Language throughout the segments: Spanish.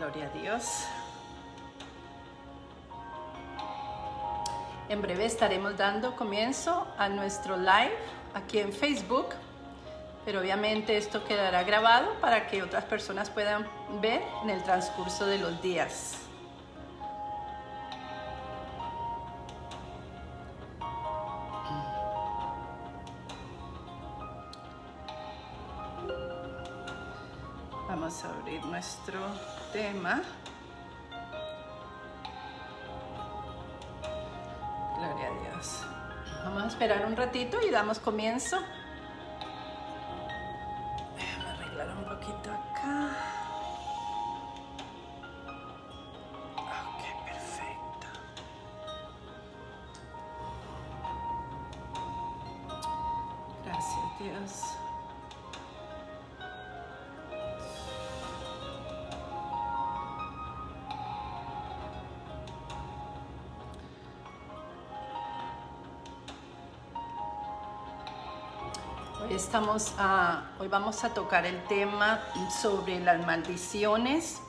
Gloria a Dios. En breve estaremos dando comienzo a nuestro live aquí en Facebook, pero obviamente esto quedará grabado para que otras personas puedan ver en el transcurso de los días. Vamos a abrir nuestro tema. Gloria a Dios. Vamos a esperar un ratito y damos comienzo. Déjame arreglar un poquito acá. Ok, perfecto. Gracias, Dios. Hoy vamos a tocar el tema sobre las maldiciones.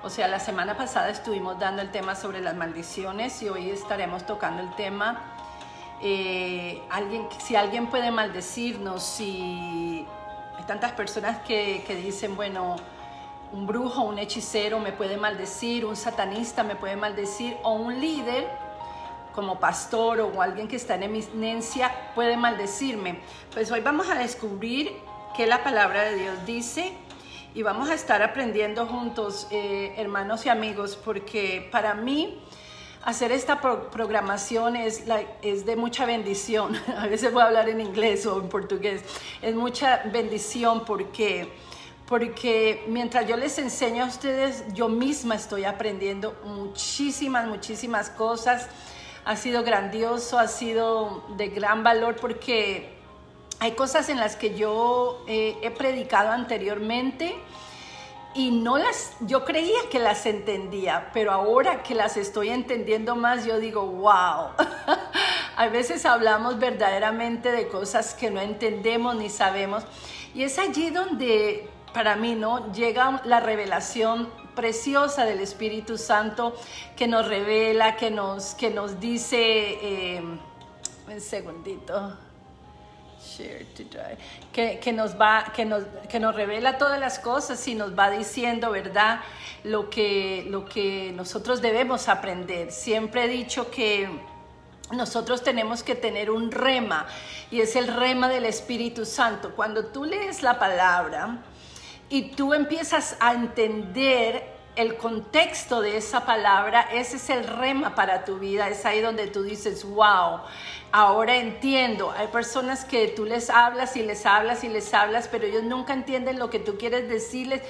O sea, la semana pasada estuvimos dando el tema sobre las maldiciones y hoy estaremos tocando el tema. Si alguien puede maldecirnos, si hay tantas personas que dicen, bueno, un brujo, un hechicero me puede maldecir, un satanista me puede maldecir, o un líder como pastor o alguien que está en eminencia puede maldecirme. Pues hoy vamos a descubrir qué la palabra de Dios dice y vamos a estar aprendiendo juntos, hermanos y amigos, porque para mí hacer esta programación es de mucha bendición. A veces voy a hablar en inglés o en portugués. Es mucha bendición porque mientras yo les enseño a ustedes, yo misma estoy aprendiendo muchísimas cosas. Ha sido grandioso, ha sido de gran valor porque hay cosas en las que yo he predicado anteriormente y yo creía que las entendía, pero ahora que las estoy entendiendo más, yo digo, wow. A veces hablamos verdaderamente de cosas que no entendemos ni sabemos, y es allí donde para mí, ¿no?, llega la revelación preciosa del Espíritu Santo que nos revela, que nos dice, un segundito, share to drive, que nos revela todas las cosas y nos va diciendo, ¿verdad?, lo que nosotros debemos aprender. Siempre he dicho que nosotros tenemos que tener un rema, y es el rema del Espíritu Santo. Cuando tú lees la palabra y tú empiezas a entender el contexto de esa palabra, ese es el rema para tu vida. Es ahí donde tú dices, wow, ahora entiendo. Hay personas que tú les hablas y les hablas y les hablas, pero ellos nunca entienden lo que tú quieres decirles.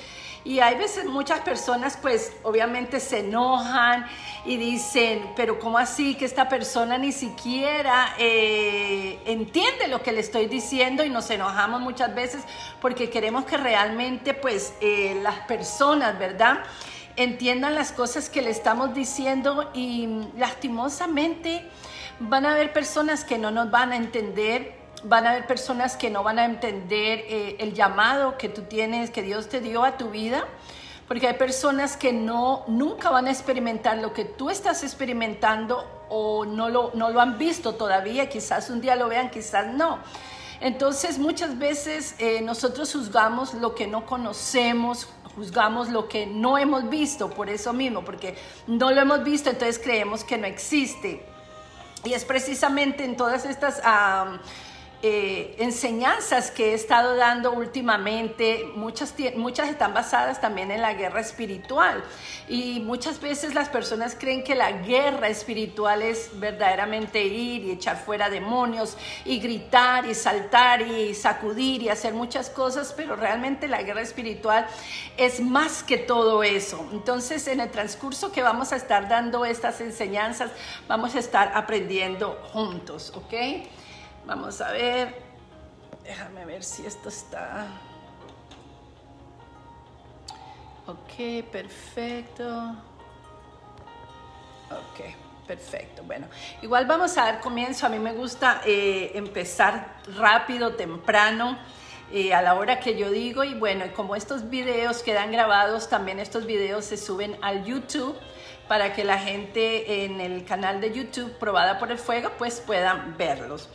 Y hay veces muchas personas pues obviamente se enojan y dicen, pero ¿cómo así que esta persona ni siquiera entiende lo que le estoy diciendo? Y nos enojamos muchas veces porque queremos que realmente pues las personas, ¿verdad?, entiendan las cosas que le estamos diciendo, y lastimosamente van a haber personas que no nos van a entender. Van a haber personas que no van a entender el llamado que tú tienes, que Dios te dio a tu vida, porque hay personas que nunca van a experimentar lo que tú estás experimentando, o no lo han visto todavía. Quizás un día lo vean, quizás no. Entonces muchas veces nosotros juzgamos lo que no conocemos, juzgamos lo que no hemos visto, por eso mismo, porque no lo hemos visto, entonces creemos que no existe. Y es precisamente en todas estas enseñanzas que he estado dando últimamente, muchas están basadas también en la guerra espiritual, y muchas veces las personas creen que la guerra espiritual es verdaderamente ir y echar fuera demonios y gritar y saltar y sacudir y hacer muchas cosas, pero realmente la guerra espiritual es más que todo eso. Entonces, en el transcurso que vamos a estar dando estas enseñanzas, vamos a estar aprendiendo juntos, ¿ok? Vamos a ver, déjame ver si esto está. Ok, perfecto. Ok, perfecto. Bueno, igual vamos a dar comienzo. A mí me gusta empezar rápido, temprano. a la hora que yo digo. Y bueno, como estos videos quedan grabados, también estos videos se suben al YouTube para que la gente en el canal de YouTube Probada por el Fuego pues puedan verlos.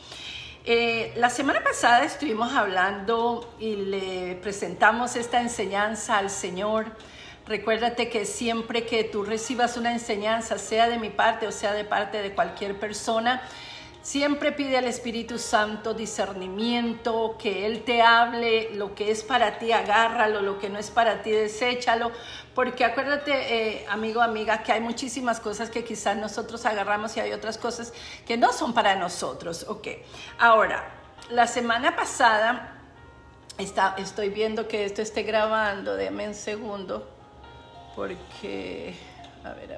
La semana pasada estuvimos hablando y le presentamos esta enseñanza al Señor. Recuérdate que siempre que tú recibas una enseñanza, sea de mi parte o sea de parte de cualquier persona, siempre pide al Espíritu Santo discernimiento, que Él te hable, lo que es para ti agárralo, lo que no es para ti deséchalo, porque acuérdate, amigo, amiga, que hay muchísimas cosas que quizás nosotros agarramos y hay otras cosas que no son para nosotros. Ok, ahora, la semana pasada, estoy viendo que esto esté grabando, déjame un segundo, porque, a ver,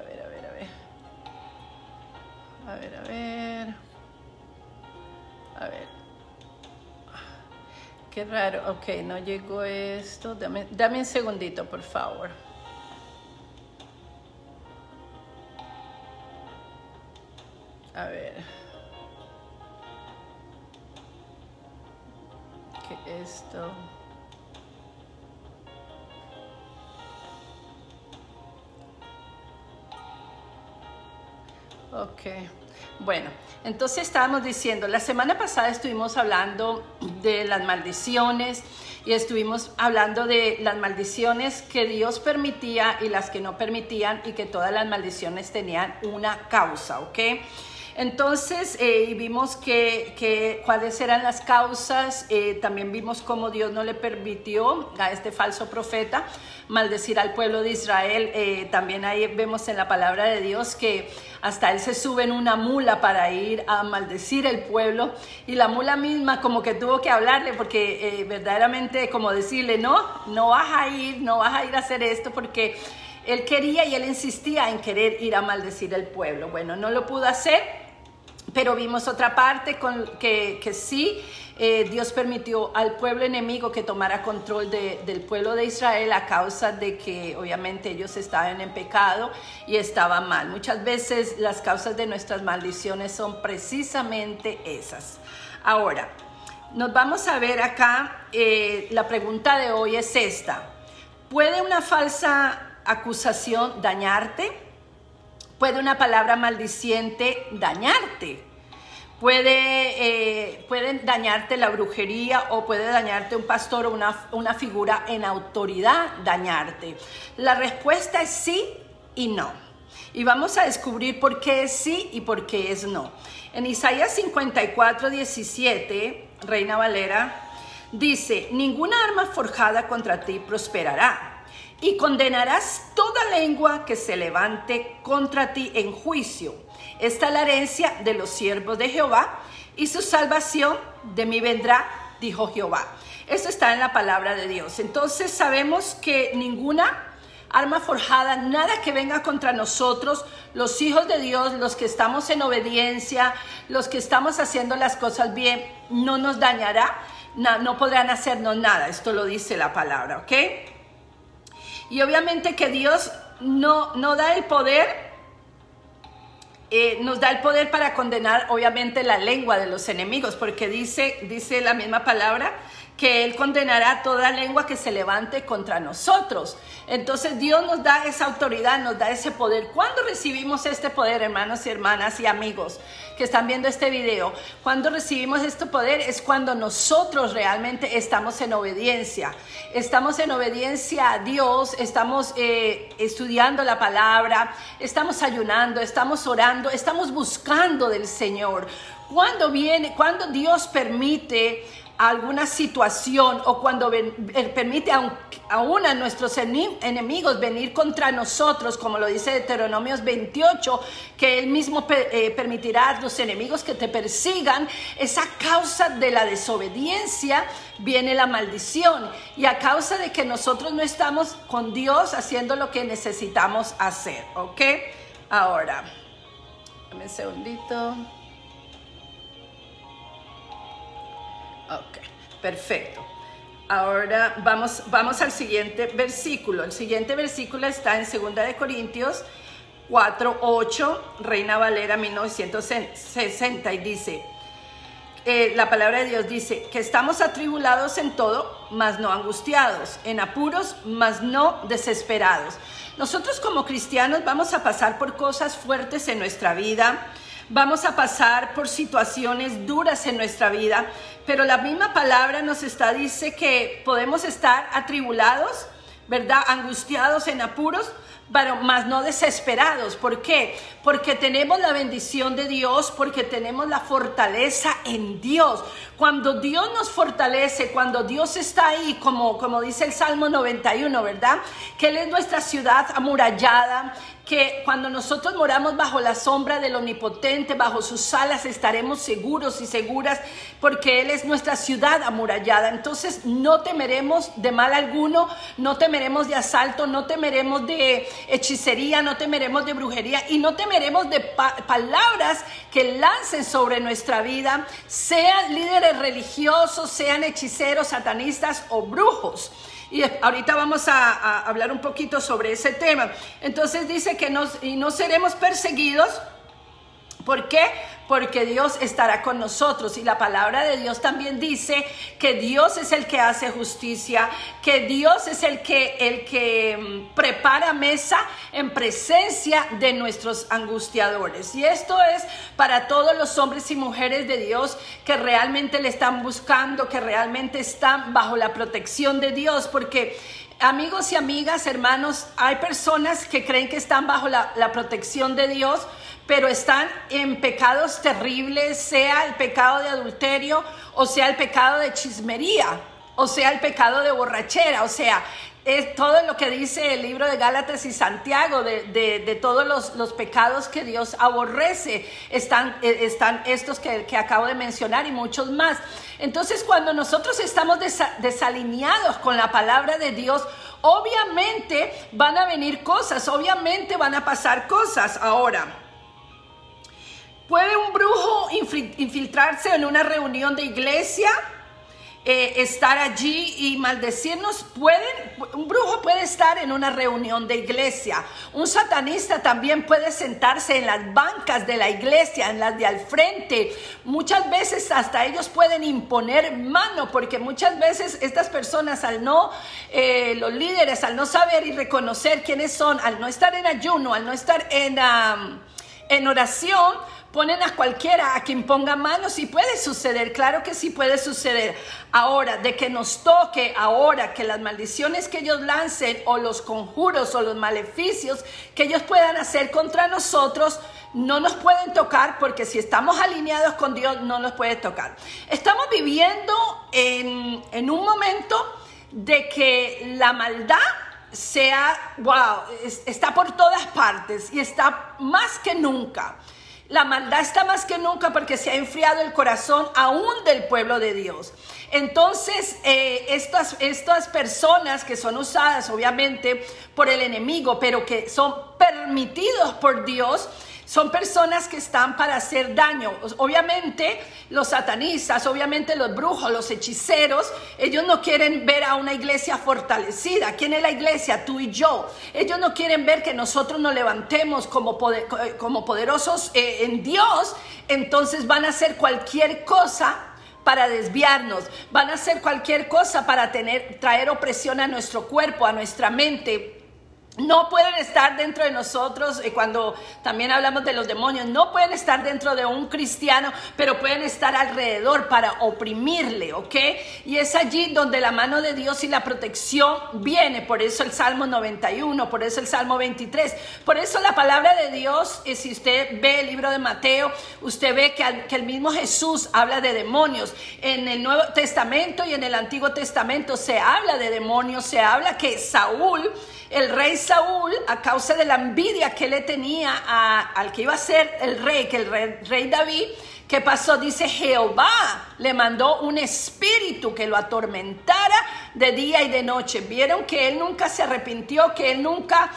qué raro. Ok, no llegó esto. Dame un segundito, por favor. A ver. ¿Qué esto? Ok, bueno, entonces estábamos diciendo, la semana pasada estuvimos hablando de las maldiciones y estuvimos hablando de las maldiciones que Dios permitía y las que no permitían, y que todas las maldiciones tenían una causa, ¿ok? Entonces vimos cuáles eran las causas. También vimos cómo Dios no le permitió a este falso profeta maldecir al pueblo de Israel. También ahí vemos en la palabra de Dios que hasta él se sube en una mula para ir a maldecir el pueblo, y la mula misma como que tuvo que hablarle, porque verdaderamente como decirle, no vas a ir a hacer esto, porque él quería y él insistía en querer ir a maldecir el pueblo. Bueno, no lo pudo hacer. Pero vimos otra parte que sí, Dios permitió al pueblo enemigo que tomara control del pueblo de Israel a causa de que obviamente ellos estaban en pecado y estaban mal. Muchas veces las causas de nuestras maldiciones son precisamente esas. Ahora, nos vamos a ver acá, la pregunta de hoy es esta: ¿puede una falsa acusación dañarte? ¿Puede una palabra maldiciente dañarte? Puede dañarte la brujería, o puede dañarte un pastor o una figura en autoridad dañarte. La respuesta es sí y no. Y vamos a descubrir por qué es sí y por qué es no. En Isaías 54:17, Reina Valera, dice: ninguna arma forjada contra ti prosperará, y condenarás toda lengua que se levante contra ti en juicio. Esta es la herencia de los siervos de Jehová, y su salvación de mí vendrá, dijo Jehová. Esto está en la palabra de Dios. Entonces sabemos que ninguna arma forjada, nada que venga contra nosotros, los hijos de Dios, los que estamos en obediencia, los que estamos haciendo las cosas bien, no nos dañará, no podrán hacernos nada. Esto lo dice la palabra, ¿ok? Y obviamente que Dios no da el poder, nos da el poder para condenar obviamente la lengua de los enemigos, porque dice la misma palabra que Él condenará toda lengua que se levante contra nosotros. Entonces Dios nos da esa autoridad, nos da ese poder. ¿Cuándo recibimos este poder, hermanos y hermanas y amigos que están viendo este video? Cuando recibimos este poder es cuando nosotros realmente estamos en obediencia. Estamos en obediencia a Dios, estamos estudiando la palabra, estamos ayunando, estamos orando, estamos buscando del Señor. Cuando Dios permite alguna situación, o cuando permite a uno de nuestros enemigos venir contra nosotros, como lo dice Deuteronomios 28, que Él mismo permitirá a los enemigos que te persigan, es a causa de la desobediencia viene la maldición, y a causa de que nosotros no estamos con Dios haciendo lo que necesitamos hacer, ¿ok? Ahora, dame un segundito. Ok, perfecto. Ahora vamos al siguiente versículo. El siguiente versículo está en 2 de Corintios 4:8, Reina Valera 1960, y dice: la palabra de Dios dice que estamos atribulados en todo, mas no angustiados, en apuros, mas no desesperados. Nosotros como cristianos vamos a pasar por cosas fuertes en nuestra vida, vamos a pasar por situaciones duras en nuestra vida, pero la misma palabra nos dice que podemos estar atribulados, ¿verdad? Angustiados en apuros, pero más no desesperados. ¿Por qué? Porque tenemos la bendición de Dios, porque tenemos la fortaleza en Dios. Cuando Dios nos fortalece, cuando Dios está ahí, como dice el Salmo 91, ¿verdad? Que Él es nuestra ciudad amurallada, que cuando nosotros moramos bajo la sombra del Omnipotente, bajo sus alas, estaremos seguros y seguras, porque Él es nuestra ciudad amurallada. Entonces no temeremos de mal alguno, no temeremos de asalto, no temeremos de hechicería, no temeremos de brujería y no temeremos de palabras que lancen sobre nuestra vida, sean líderes religiosos, sean hechiceros, satanistas o brujos. Y ahorita vamos a hablar un poquito sobre ese tema. Entonces dice que no seremos perseguidos. ¿Por qué? Porque Dios estará con nosotros. Y la palabra de Dios también dice que Dios es el que hace justicia, que Dios es el que prepara mesa en presencia de nuestros angustiadores. Y esto es para todos los hombres y mujeres de Dios que realmente le están buscando, que realmente están bajo la protección de Dios. Porque amigos y amigas, hermanos, hay personas que creen que están bajo la protección de Dios, pero están en pecados terribles, sea el pecado de adulterio, o sea el pecado de chismería, o sea el pecado de borrachera, o sea, es todo lo que dice el libro de Gálatas y Santiago, de todos los pecados que Dios aborrece, están estos que acabo de mencionar y muchos más. Entonces, cuando nosotros estamos desalineados con la palabra de Dios, obviamente van a venir cosas, obviamente van a pasar cosas. Ahora, ¿puede un brujo infiltrarse en una reunión de iglesia, estar allí y maldecirnos? Un brujo puede estar en una reunión de iglesia. Un satanista también puede sentarse en las bancas de la iglesia, en las de al frente. Muchas veces hasta ellos pueden imponer mano, porque muchas veces estas personas los líderes, al no saber y reconocer quiénes son, al no estar en ayuno, al no estar en oración, ponen a cualquiera a quien ponga manos. Y puede suceder, claro que sí puede suceder. Ahora, de que nos toque ahora, que las maldiciones que ellos lancen, o los conjuros, o los maleficios que ellos puedan hacer contra nosotros, no nos pueden tocar, porque si estamos alineados con Dios, no nos puede tocar. Estamos viviendo en un momento de que la maldad está por todas partes y está más que nunca. La maldad está más que nunca porque se ha enfriado el corazón aún del pueblo de Dios. Entonces, estas personas que son usadas obviamente por el enemigo, pero que son permitidos por Dios, son personas que están para hacer daño. Obviamente los satanistas, obviamente los brujos, los hechiceros, ellos no quieren ver a una iglesia fortalecida. ¿Quién es la iglesia? Tú y yo. Ellos no quieren ver que nosotros nos levantemos como poderosos en Dios. Entonces van a hacer cualquier cosa para desviarnos, van a hacer cualquier cosa para traer opresión a nuestro cuerpo, a nuestra mente. No pueden estar dentro de nosotros, cuando también hablamos de los demonios, no pueden estar dentro de un cristiano, pero pueden estar alrededor para oprimirle, ¿ok? Y es allí donde la mano de Dios y la protección viene. Por eso el Salmo 91, por eso el Salmo 23, por eso la palabra de Dios, si usted ve el libro de Mateo, usted ve que el mismo Jesús habla de demonios. En el Nuevo Testamento y en el Antiguo Testamento se habla de demonios, se habla que Saúl, el rey Saúl, a causa de la envidia que le tenía al que iba a ser el rey, que el rey David, ¿qué pasó? Dice, Jehová le mandó un espíritu que lo atormentara de día y de noche. Vieron que él nunca se arrepintió, que él nunca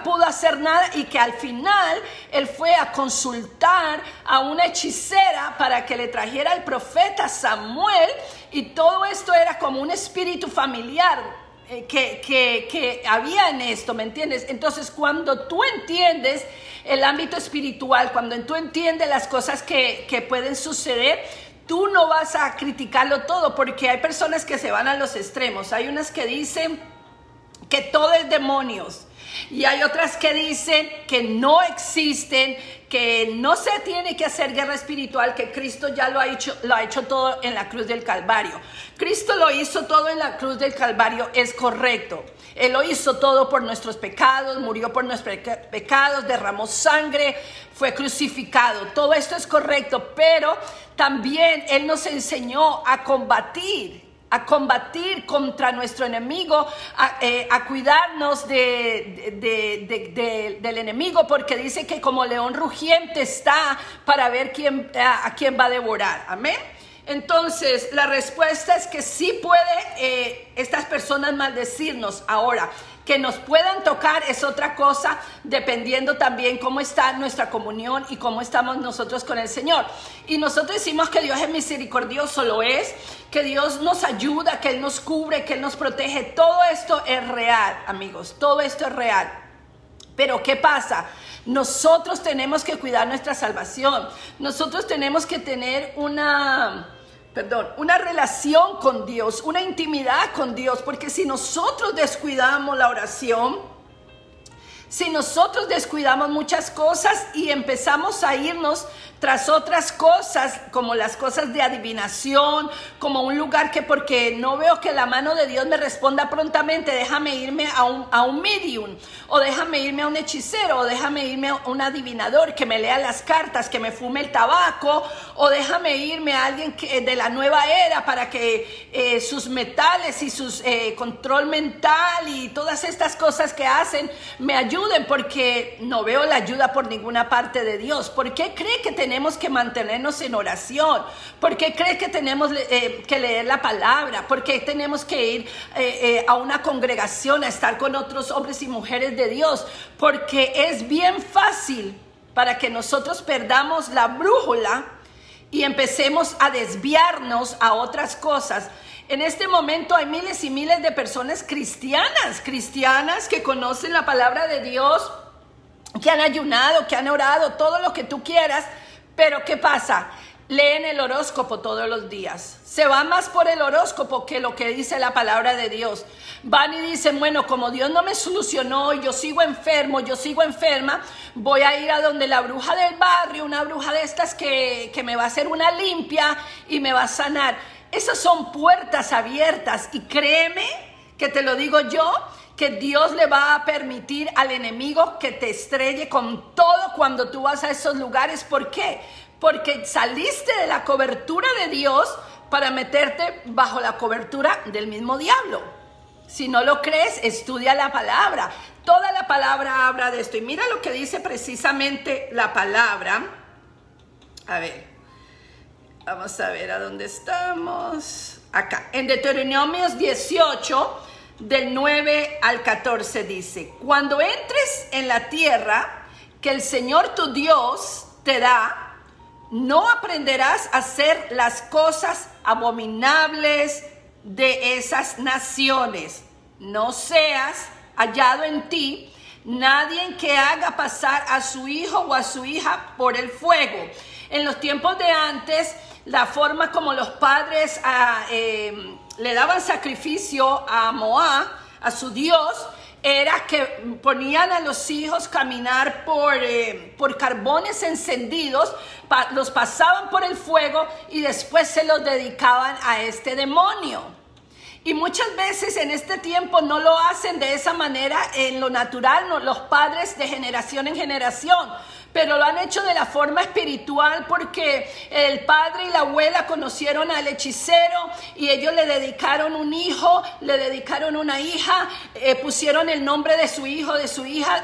pudo hacer nada, y que al final él fue a consultar a una hechicera para que le trajera al profeta Samuel, y todo esto era como un espíritu familiar que había en esto, ¿me entiendes? Entonces, cuando tú entiendes el ámbito espiritual, cuando tú entiendes las cosas que pueden suceder, tú no vas a criticarlo todo, porque hay personas que se van a los extremos. Hay unas que dicen que todo es demonios, y hay otras que dicen que no existen, que no se tiene que hacer guerra espiritual, que Cristo ya lo ha hecho todo en la cruz del Calvario. Cristo lo hizo todo en la cruz del Calvario, es correcto. Él lo hizo todo por nuestros pecados, murió por nuestros pecados, derramó sangre, fue crucificado. Todo esto es correcto, pero también Él nos enseñó a combatir contra nuestro enemigo, a cuidarnos del enemigo, porque dice que como león rugiente está para ver a quién va a devorar. Amén. Entonces, la respuesta es que sí puede estas personas maldecirnos. Ahora, que nos puedan tocar es otra cosa, dependiendo también cómo está nuestra comunión y cómo estamos nosotros con el Señor. Y nosotros decimos que Dios es misericordioso, lo es, que Dios nos ayuda, que Él nos cubre, que Él nos protege. Todo esto es real, amigos, todo esto es real. Pero ¿qué pasa? Nosotros tenemos que cuidar nuestra salvación. Nosotros tenemos que tener una relación con Dios, una intimidad con Dios, porque si nosotros descuidamos la oración, si nosotros descuidamos muchas cosas y empezamos a irnos tras otras cosas, como las cosas de adivinación, como un lugar que porque no veo que la mano de Dios me responda prontamente, déjame irme a un medium, o déjame irme a un hechicero, o déjame irme a un adivinador que me lea las cartas, que me fume el tabaco, o déjame irme a alguien de la nueva era para que sus metales y sus control mental y todas estas cosas que hacen me ayuden, porque no veo la ayuda por ninguna parte de Dios. ¿Por qué cree que tenemos que mantenernos en oración? ¿Por qué cree que tenemos que leer la palabra? ¿Por qué tenemos que ir a una congregación a estar con otros hombres y mujeres de Dios? Porque es bien fácil para que nosotros perdamos la brújula y empecemos a desviarnos a otras cosas. En este momento hay miles y miles de personas cristianas que conocen la palabra de Dios, que han ayunado, que han orado, todo lo que tú quieras, pero ¿qué pasa? Leen el horóscopo todos los días. Se van más por el horóscopo que lo que dice la palabra de Dios. Van y dicen, bueno, como Dios no me solucionó, yo sigo enfermo, yo sigo enferma, voy a ir a donde la bruja del barrio, una bruja de estas que me va a hacer una limpia y me va a sanar. Esas son puertas abiertas, y créeme que te lo digo yo, que Dios le va a permitir al enemigo que te estrelle con todo cuando tú vas a esos lugares. ¿Por qué? Porque saliste de la cobertura de Dios para meterte bajo la cobertura del mismo diablo. Si no lo crees, estudia la palabra. Toda la palabra habla de esto. Y mira lo que dice precisamente la palabra. A ver, vamos a ver a dónde estamos. Acá, en Deuteronomios 18, del 9 al 14 dice: cuando entres en la tierra que el Señor tu Dios te da, no aprenderás a hacer las cosas abominables de esas naciones. No seas hallado en ti nadie que haga pasar a su hijo o a su hija por el fuego. En los tiempos de antes, la forma como los padres le daban sacrificio a Moab, a su dios, era que ponían a los hijos caminar por carbones encendidos, los pasaban por el fuego y después se los dedicaban a este demonio. Y muchas veces en este tiempo no lo hacen de esa manera en lo natural, no, los padres de generación en generación, pero lo han hecho de la forma espiritual, porque el padre y la abuela conocieron al hechicero y ellos le dedicaron un hijo, le dedicaron una hija, pusieron el nombre de su hijo, de su hija,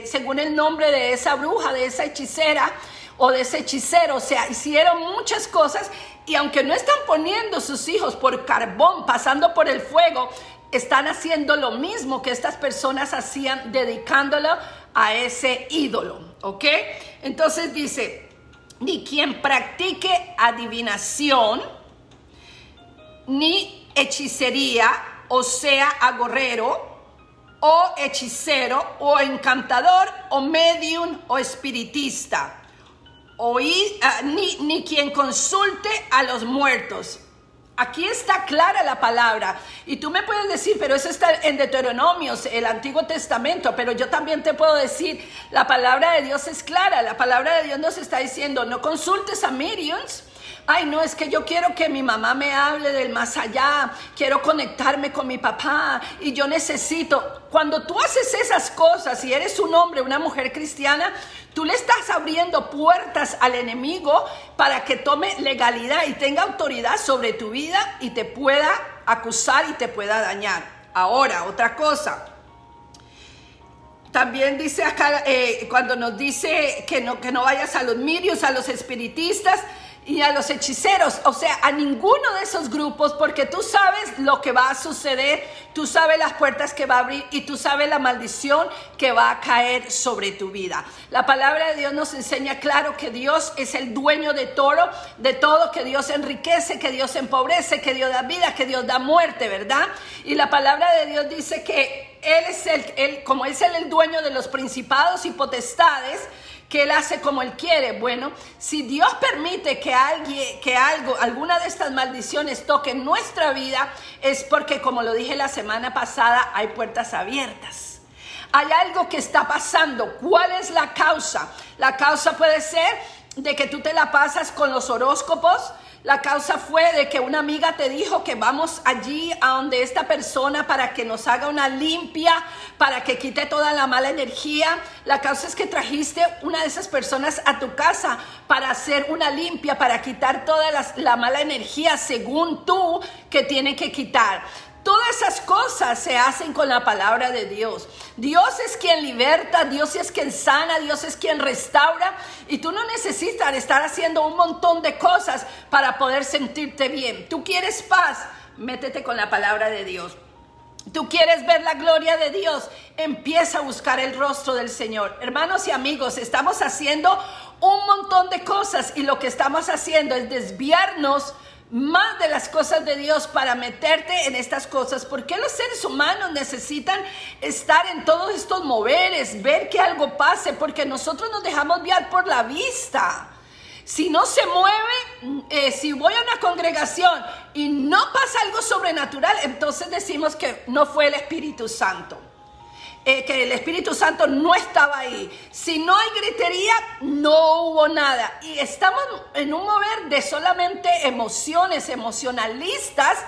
según el nombre de esa bruja, de esa hechicera o de ese hechicero. O sea, hicieron muchas cosas, y aunque no están poniendo sus hijos por carbón, pasando por el fuego, están haciendo lo mismo que estas personas hacían, dedicándolo a ese ídolo, ¿ok? Entonces dice, ni quien practique adivinación, ni hechicería, o sea, agorero, o hechicero, o encantador, o medium, o espiritista, ni quien consulte a los muertos. Aquí está clara la palabra. Y tú me puedes decir, pero eso está en Deuteronomios, el Antiguo Testamento. Pero yo también te puedo decir, la palabra de Dios es clara. La palabra de Dios nos está diciendo, no consultes a mediums. Ay, no, es que yo quiero que mi mamá me hable del más allá, quiero conectarme con mi papá y yo necesito. Cuando tú haces esas cosas y eres un hombre, una mujer cristiana, tú le estás abriendo puertas al enemigo para que tome legalidad y tenga autoridad sobre tu vida y te pueda acusar y te pueda dañar. Ahora, otra cosa. También dice acá, cuando nos dice que no vayas a los mediums, a los espiritistas y a los hechiceros, o sea, a ninguno de esos grupos, porque tú sabes lo que va a suceder, tú sabes las puertas que va a abrir y tú sabes la maldición que va a caer sobre tu vida. La palabra de Dios nos enseña claro que Dios es el dueño de todo, que Dios enriquece, que Dios empobrece, que Dios da vida, que Dios da muerte, ¿verdad? Y la palabra de Dios dice que Él es como es el dueño de los principados y potestades, que Él hace como Él quiere. Bueno, si Dios permite que alguna de estas maldiciones toque nuestra vida, es porque, como lo dije la semana pasada, hay puertas abiertas. Hay algo que está pasando. ¿Cuál es la causa? La causa puede ser de que tú te la pasas con los horóscopos. La causa fue de que una amiga te dijo que vamos allí a donde esta persona para que nos haga una limpia, para que quite toda la mala energía. La causa es que trajiste una de esas personas a tu casa para hacer una limpia, para quitar toda la mala energía según tú que tiene que quitar. Todas esas cosas se hacen con la palabra de Dios. Dios es quien liberta, Dios es quien sana, Dios es quien restaura. Y tú no necesitas estar haciendo un montón de cosas para poder sentirte bien. Tú quieres paz, métete con la palabra de Dios. Tú quieres ver la gloria de Dios, empieza a buscar el rostro del Señor. Hermanos y amigos, estamos haciendo un montón de cosas y lo que estamos haciendo es desviarnos más de las cosas de Dios para meterte en estas cosas. ¿Por qué los seres humanos necesitan estar en todos estos moveres, ver que algo pase? Porque nosotros nos dejamos guiar por la vista. Si no se mueve, si voy a una congregación y no pasa algo sobrenatural, entonces decimos que no fue el Espíritu Santo. Que el Espíritu Santo no estaba ahí. Si no hay gritería, no hubo nada. Y estamos en un mover de solamente emociones, emocionalistas,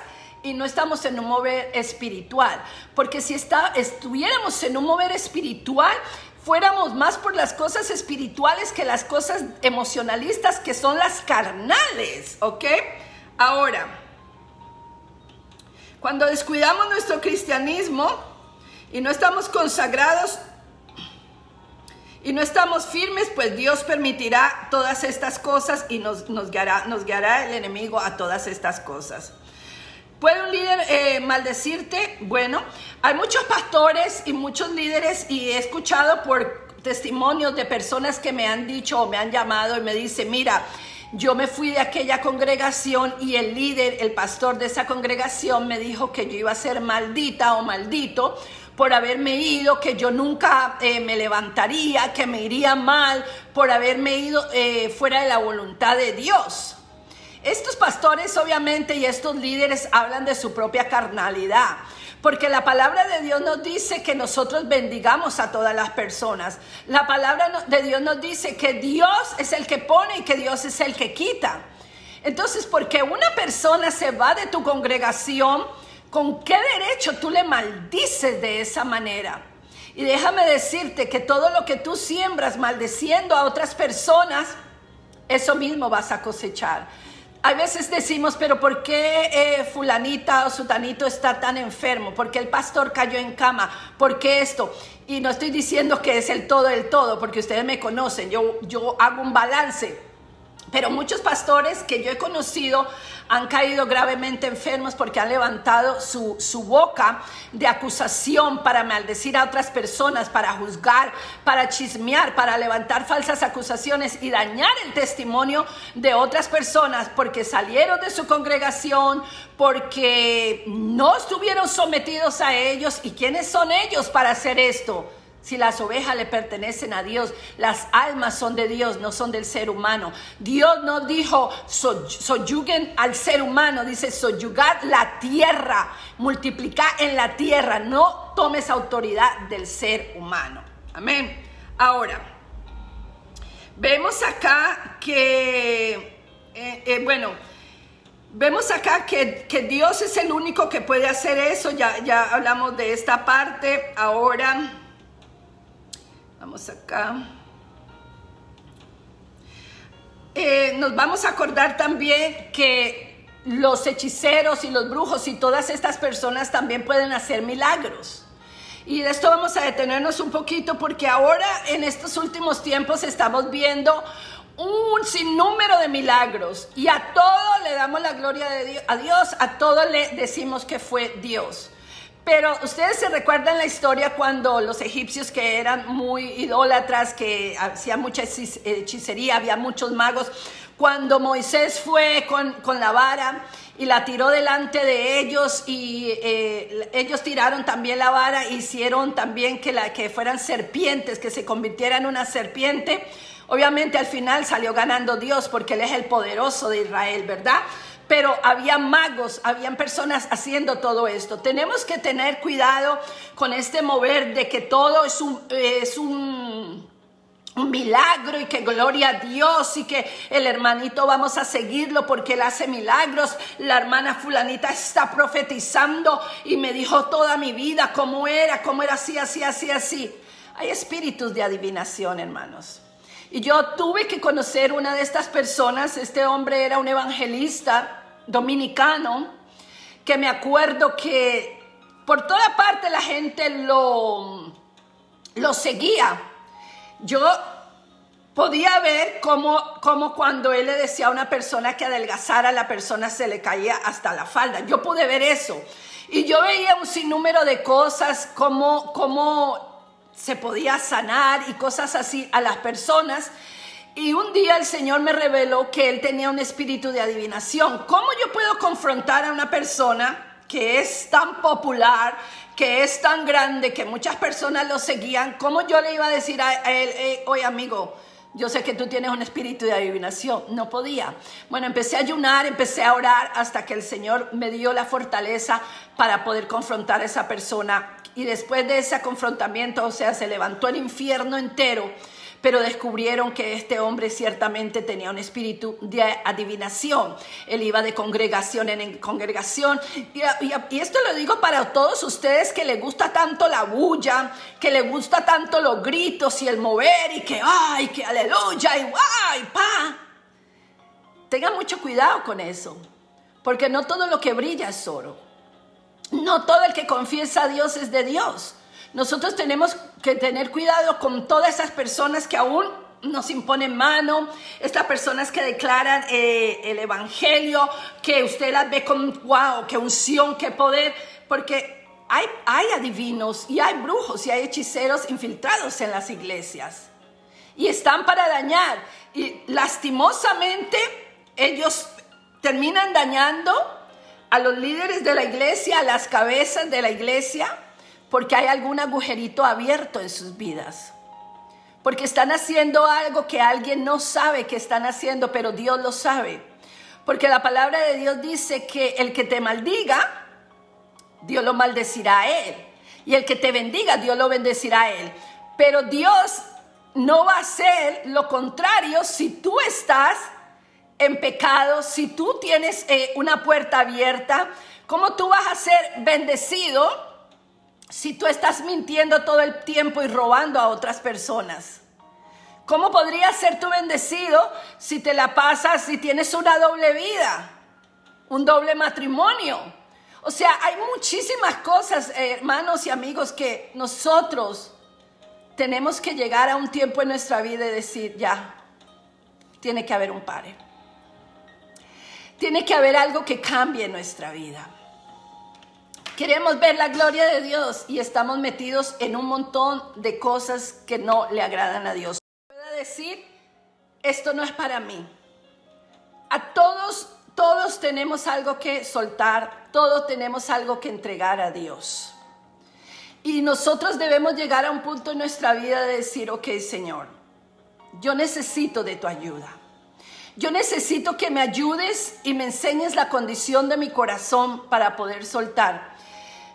y no estamos en un mover espiritual. Porque si estuviéramos en un mover espiritual, fuéramos más por las cosas espirituales que las cosas emocionalistas, que son las carnales, ¿ok? Ahora, cuando descuidamos nuestro cristianismo y no estamos consagrados y no estamos firmes, pues Dios permitirá todas estas cosas y nos guiará el enemigo a todas estas cosas. ¿Puede un líder maldecirte? Bueno, hay muchos pastores y muchos líderes, y he escuchado por testimonios de personas que me han dicho o me han llamado y me dicen, mira, yo me fui de aquella congregación y el líder, el pastor de esa congregación me dijo que yo iba a ser maldita o maldito por haberme ido, que yo nunca me levantaría, que me iría mal por haberme ido fuera de la voluntad de Dios. Estos pastores obviamente y estos líderes hablan de su propia carnalidad, porque la palabra de Dios nos dice que nosotros bendigamos a todas las personas. La palabra de Dios nos dice que Dios es el que pone y que Dios es el que quita. Entonces, porque una persona se va de tu congregación, ¿con qué derecho tú le maldices de esa manera? Y déjame decirte que todo lo que tú siembras maldeciendo a otras personas, eso mismo vas a cosechar. A veces decimos, pero ¿por qué fulanita o sutanito está tan enfermo? ¿Por qué el pastor cayó en cama? ¿Por qué esto? Y no estoy diciendo que es el todo del todo, porque ustedes me conocen, yo hago un balance. Pero muchos pastores que yo he conocido han caído gravemente enfermos porque han levantado su boca de acusación para maldecir a otras personas, para juzgar, para chismear, para levantar falsas acusaciones y dañar el testimonio de otras personas porque salieron de su congregación, porque no estuvieron sometidos a ellos. ¿Y quiénes son ellos para hacer esto? Si las ovejas le pertenecen a Dios, las almas son de Dios, no son del ser humano. Dios no dijo soyuguen al ser humano, dice soyugar la tierra, multiplicar en la tierra. No tomes autoridad del ser humano. Amén. Ahora, vemos acá que, vemos acá que Dios es el único que puede hacer eso. Ya hablamos de esta parte. Ahora vamos acá. Nos vamos a acordar también que los hechiceros y los brujos y todas estas personas también pueden hacer milagros. Y de esto vamos a detenernos un poquito porque ahora en estos últimos tiempos estamos viendo un sinnúmero de milagros y a todo le damos la gloria a Dios, a todo le decimos que fue Dios. Pero ustedes se recuerdan la historia cuando los egipcios, que eran muy idólatras, que hacían mucha hechicería, había muchos magos, cuando Moisés fue con la vara y la tiró delante de ellos y ellos tiraron también la vara, hicieron también que fueran serpientes, que se convirtiera en una serpiente. Obviamente al final salió ganando Dios porque Él es el poderoso de Israel, ¿verdad? Pero había magos, habían personas haciendo todo esto. Tenemos que tener cuidado con este mover de que todo es un milagro y que gloria a Dios y que el hermanito vamos a seguirlo porque él hace milagros. La hermana fulanita está profetizando y me dijo toda mi vida cómo era así. Hay espíritus de adivinación, hermanos. Y yo tuve que conocer una de estas personas. Este hombre era un evangelista dominicano, que me acuerdo que por toda parte la gente lo seguía. Yo podía ver cómo cuando él le decía a una persona que adelgazara, la persona se le caía hasta la falda. Yo pude ver eso. Y yo veía un sinnúmero de cosas, cómo se podía sanar y cosas así a las personas. Y un día el Señor me reveló que él tenía un espíritu de adivinación. ¿Cómo yo puedo confrontar a una persona que es tan popular, que es tan grande, que muchas personas lo seguían? ¿Cómo yo le iba a decir a él, oye amigo, yo sé que tú tienes un espíritu de adivinación? No podía. Bueno, empecé a ayunar, empecé a orar hasta que el Señor me dio la fortaleza para poder confrontar a esa persona. Y después de ese confrontamiento, o sea, se levantó el infierno entero. Pero descubrieron que este hombre ciertamente tenía un espíritu de adivinación. Él iba de congregación en congregación. Y esto lo digo para todos ustedes que les gusta tanto la bulla, que les gusta tanto los gritos y el mover y que ¡ay, que aleluya! Y ¡ay, pa! Tengan mucho cuidado con eso, porque no todo lo que brilla es oro. No todo el que confiesa a Dios es de Dios. Nosotros tenemos que tener cuidado con todas esas personas que aún nos imponen mano, estas personas que declaran el evangelio, que usted las ve con wow, qué unción, qué poder, porque hay adivinos y hay brujos y hay hechiceros infiltrados en las iglesias y están para dañar, y lastimosamente ellos terminan dañando a los líderes de la iglesia, a las cabezas de la iglesia, porque hay algún agujerito abierto en sus vidas. Porque están haciendo algo que alguien no sabe que están haciendo, pero Dios lo sabe. Porque la palabra de Dios dice que el que te maldiga, Dios lo maldecirá a él. Y el que te bendiga, Dios lo bendecirá a él. Pero Dios no va a hacer lo contrario si tú estás en pecado, si tú tienes una puerta abierta. ¿Cómo tú vas a ser bendecido si tú estás mintiendo todo el tiempo y robando a otras personas? ¿Cómo podrías ser tú bendecido si te la pasas, si tienes una doble vida, un doble matrimonio? O sea, hay muchísimas cosas, hermanos y amigos, que nosotros tenemos que llegar a un tiempo en nuestra vida y decir, ya, tiene que haber un pare. Tiene que haber algo que cambie en nuestra vida. Queremos ver la gloria de Dios y estamos metidos en un montón de cosas que no le agradan a Dios. Puedo decir, esto no es para mí. A todos tenemos algo que soltar, todos tenemos algo que entregar a Dios. Y nosotros debemos llegar a un punto en nuestra vida de decir, ok, Señor, yo necesito de tu ayuda. Yo necesito que me ayudes y me enseñes la condición de mi corazón para poder soltar.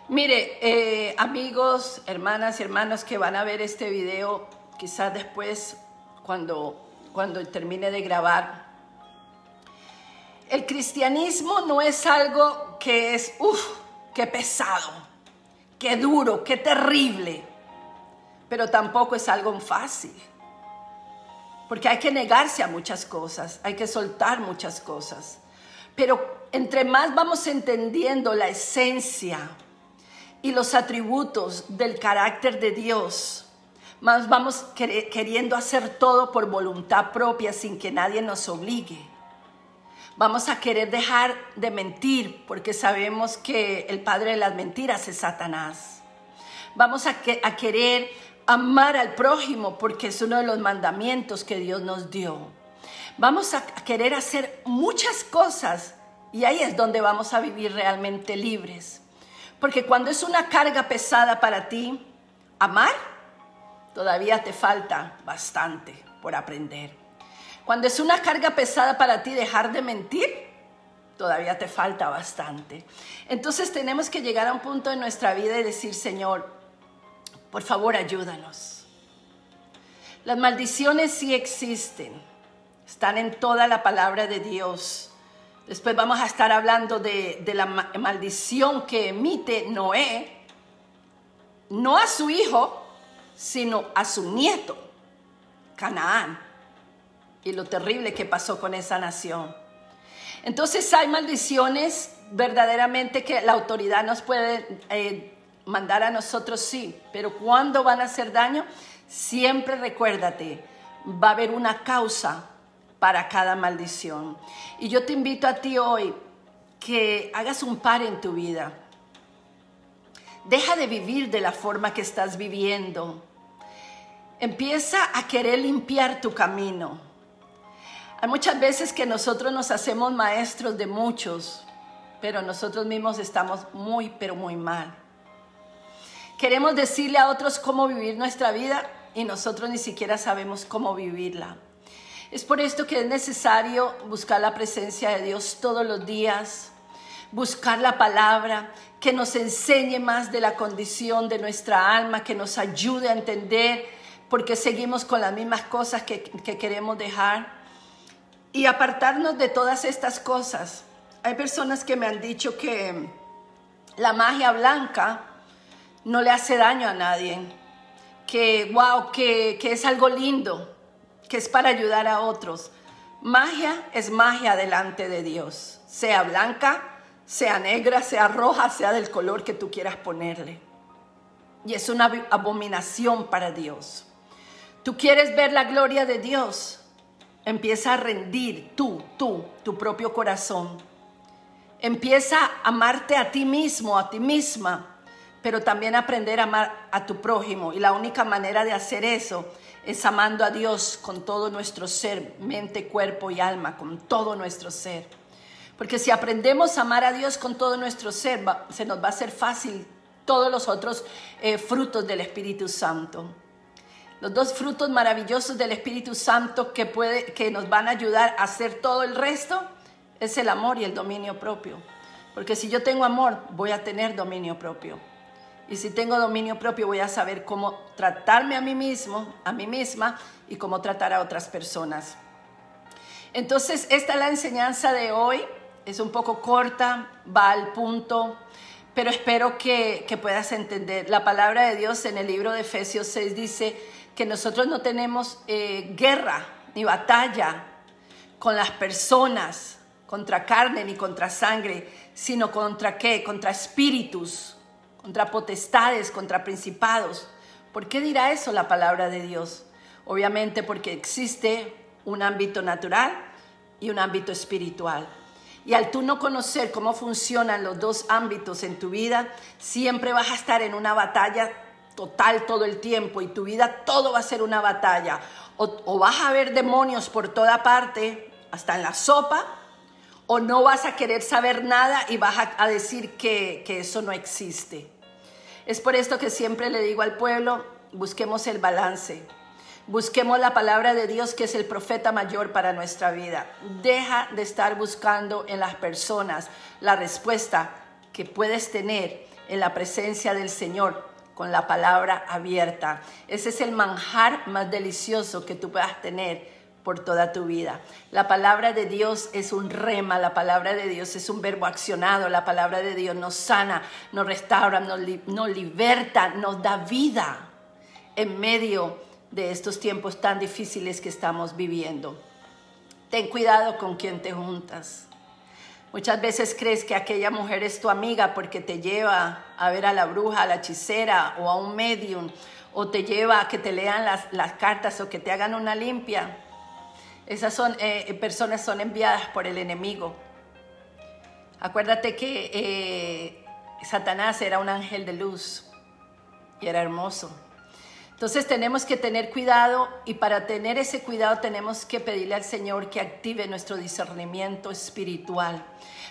Mire, amigos, hermanas y hermanos que van a ver este video, quizás después cuando termine de grabar. El cristianismo no es algo que es, qué pesado, qué duro, qué terrible, pero tampoco es algo fácil. Porque hay que negarse a muchas cosas, hay que soltar muchas cosas. Pero entre más vamos entendiendo la esencia y los atributos del carácter de Dios, más vamos queriendo hacer todo por voluntad propia sin que nadie nos obligue. Vamos a querer dejar de mentir porque sabemos que el padre de las mentiras es Satanás. Vamos a querer amar al prójimo porque es uno de los mandamientos que Dios nos dio. Vamos a querer hacer muchas cosas y ahí es donde vamos a vivir realmente libres. Porque cuando es una carga pesada para ti, amar, todavía te falta bastante por aprender. Cuando es una carga pesada para ti dejar de mentir, todavía te falta bastante. Entonces tenemos que llegar a un punto en nuestra vida y decir, Señor, por favor, ayúdanos. Las maldiciones sí existen. Están en toda la palabra de Dios. Después vamos a estar hablando de la maldición que emite Noé. No a su hijo, sino a su nieto, Canaán. Y lo terrible que pasó con esa nación. Entonces hay maldiciones verdaderamente que la autoridad nos puede mandar a nosotros, sí, pero ¿cuándo van a hacer daño? Siempre recuérdate, va a haber una causa para cada maldición. Y yo te invito a ti hoy que hagas un par en tu vida. Deja de vivir de la forma que estás viviendo. Empieza a querer limpiar tu camino. Hay muchas veces que nosotros nos hacemos maestros de muchos, pero nosotros mismos estamos muy, pero muy mal. Queremos decirle a otros cómo vivir nuestra vida y nosotros ni siquiera sabemos cómo vivirla. Es por esto que es necesario buscar la presencia de Dios todos los días, buscar la palabra que nos enseñe más de la condición de nuestra alma, que nos ayude a entender por qué seguimos con las mismas cosas que queremos dejar y apartarnos de todas estas cosas. Hay personas que me han dicho que la magia blanca no le hace daño a nadie, que wow, que es algo lindo, que es para ayudar a otros. Magia es magia delante de Dios, sea blanca, sea negra, sea roja, sea del color que tú quieras ponerle. Y es una abominación para Dios. ¿Tú quieres ver la gloria de Dios? Empieza a rendir tu propio corazón. Empieza a amarte a ti mismo, a ti misma, pero también aprender a amar a tu prójimo. Y la única manera de hacer eso es amando a Dios con todo nuestro ser, mente, cuerpo y alma, con todo nuestro ser. Porque si aprendemos a amar a Dios con todo nuestro ser, se nos va a hacer fácil todos los otros frutos del Espíritu Santo. Los dos frutos maravillosos del Espíritu Santo que nos van a ayudar a hacer todo el resto es el amor y el dominio propio. Porque si yo tengo amor, voy a tener dominio propio. Y si tengo dominio propio, voy a saber cómo tratarme a mí mismo, a mí misma, y cómo tratar a otras personas. Entonces, esta es la enseñanza de hoy. Es un poco corta, va al punto, pero espero que puedas entender. La palabra de Dios en el libro de Efesios 6 dice que nosotros no tenemos guerra ni batalla con las personas, contra carne ni contra sangre, sino contra ¿qué? Contra espíritus, contra potestades, contra principados. ¿Por qué dirá eso la palabra de Dios? Obviamente porque existe un ámbito natural y un ámbito espiritual. Y al tú no conocer cómo funcionan los dos ámbitos en tu vida, siempre vas a estar en una batalla total todo el tiempo y tu vida todo va a ser una batalla. O vas a ver demonios por toda parte, hasta en la sopa, o no vas a querer saber nada y vas a decir que eso no existe. Es por esto que siempre le digo al pueblo, busquemos el balance. Busquemos la palabra de Dios, que es el profeta mayor para nuestra vida. Deja de estar buscando en las personas la respuesta que puedes tener en la presencia del Señor con la palabra abierta. Ese es el manjar más delicioso que tú puedas tener por toda tu vida. La palabra de Dios es un rema, la palabra de Dios es un verbo accionado, la palabra de Dios nos sana, nos restaura, nos liberta, nos da vida en medio de estos tiempos tan difíciles que estamos viviendo. Ten cuidado con quien te juntas. Muchas veces crees que aquella mujer es tu amiga porque te lleva a ver a la bruja, a la hechicera o a un medium, o te lleva a que te lean las cartas o que te hagan una limpia. Esas personas son enviadas por el enemigo. Acuérdate que Satanás era un ángel de luz y era hermoso. Entonces tenemos que tener cuidado, y para tener ese cuidado tenemos que pedirle al Señor que active nuestro discernimiento espiritual.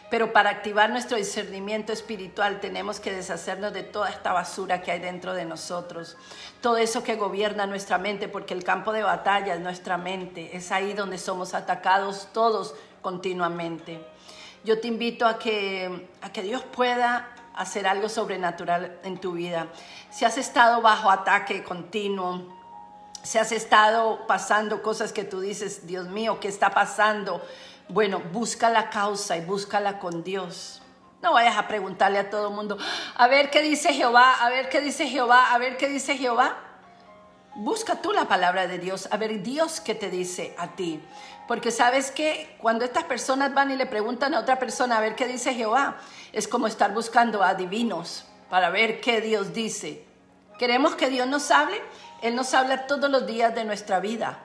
Pero para activar nuestro discernimiento espiritual tenemos que deshacernos de toda esta basura que hay dentro de nosotros. Todo eso que gobierna nuestra mente, porque el campo de batalla es nuestra mente. Es ahí donde somos atacados todos continuamente. Yo te invito a que Dios pueda hacer algo sobrenatural en tu vida. Si has estado bajo ataque continuo, si has estado pasando cosas que tú dices, Dios mío, ¿qué está pasando? Bueno, busca la causa y búscala con Dios. No vayas a preguntarle a todo el mundo, a ver qué dice Jehová, a ver qué dice Jehová, a ver qué dice Jehová. Busca tú la palabra de Dios, a ver Dios qué te dice a ti. Porque sabes que cuando estas personas van y le preguntan a otra persona a ver qué dice Jehová, es como estar buscando a adivinos para ver qué Dios dice. ¿Queremos que Dios nos hable? Él nos habla todos los días de nuestra vida,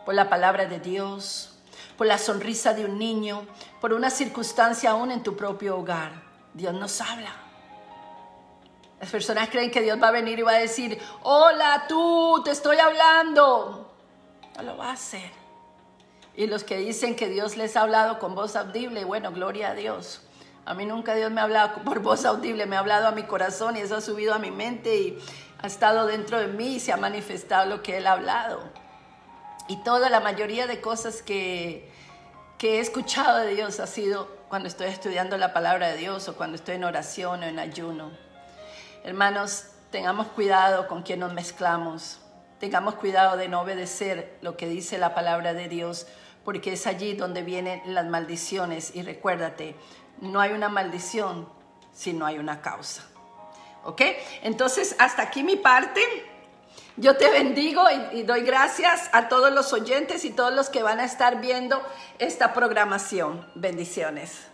por la palabra de Dios, por la sonrisa de un niño, por una circunstancia aún en tu propio hogar. Dios nos habla. Las personas creen que Dios va a venir y va a decir, hola tú, te estoy hablando. No lo va a hacer. Y los que dicen que Dios les ha hablado con voz audible, bueno, gloria a Dios. A mí nunca Dios me ha hablado por voz audible, me ha hablado a mi corazón y eso ha subido a mi mente y ha estado dentro de mí y se ha manifestado lo que Él ha hablado. Y toda la mayoría de cosas que he escuchado de Dios ha sido cuando estoy estudiando la palabra de Dios o cuando estoy en oración o en ayuno. Hermanos, tengamos cuidado con quien nos mezclamos. Tengamos cuidado de no obedecer lo que dice la palabra de Dios, porque es allí donde vienen las maldiciones. Y recuérdate, no hay una maldición si no hay una causa. ¿Ok? Entonces, hasta aquí mi parte. Yo te bendigo y doy gracias a todos los oyentes y todos los que van a estar viendo esta programación. Bendiciones.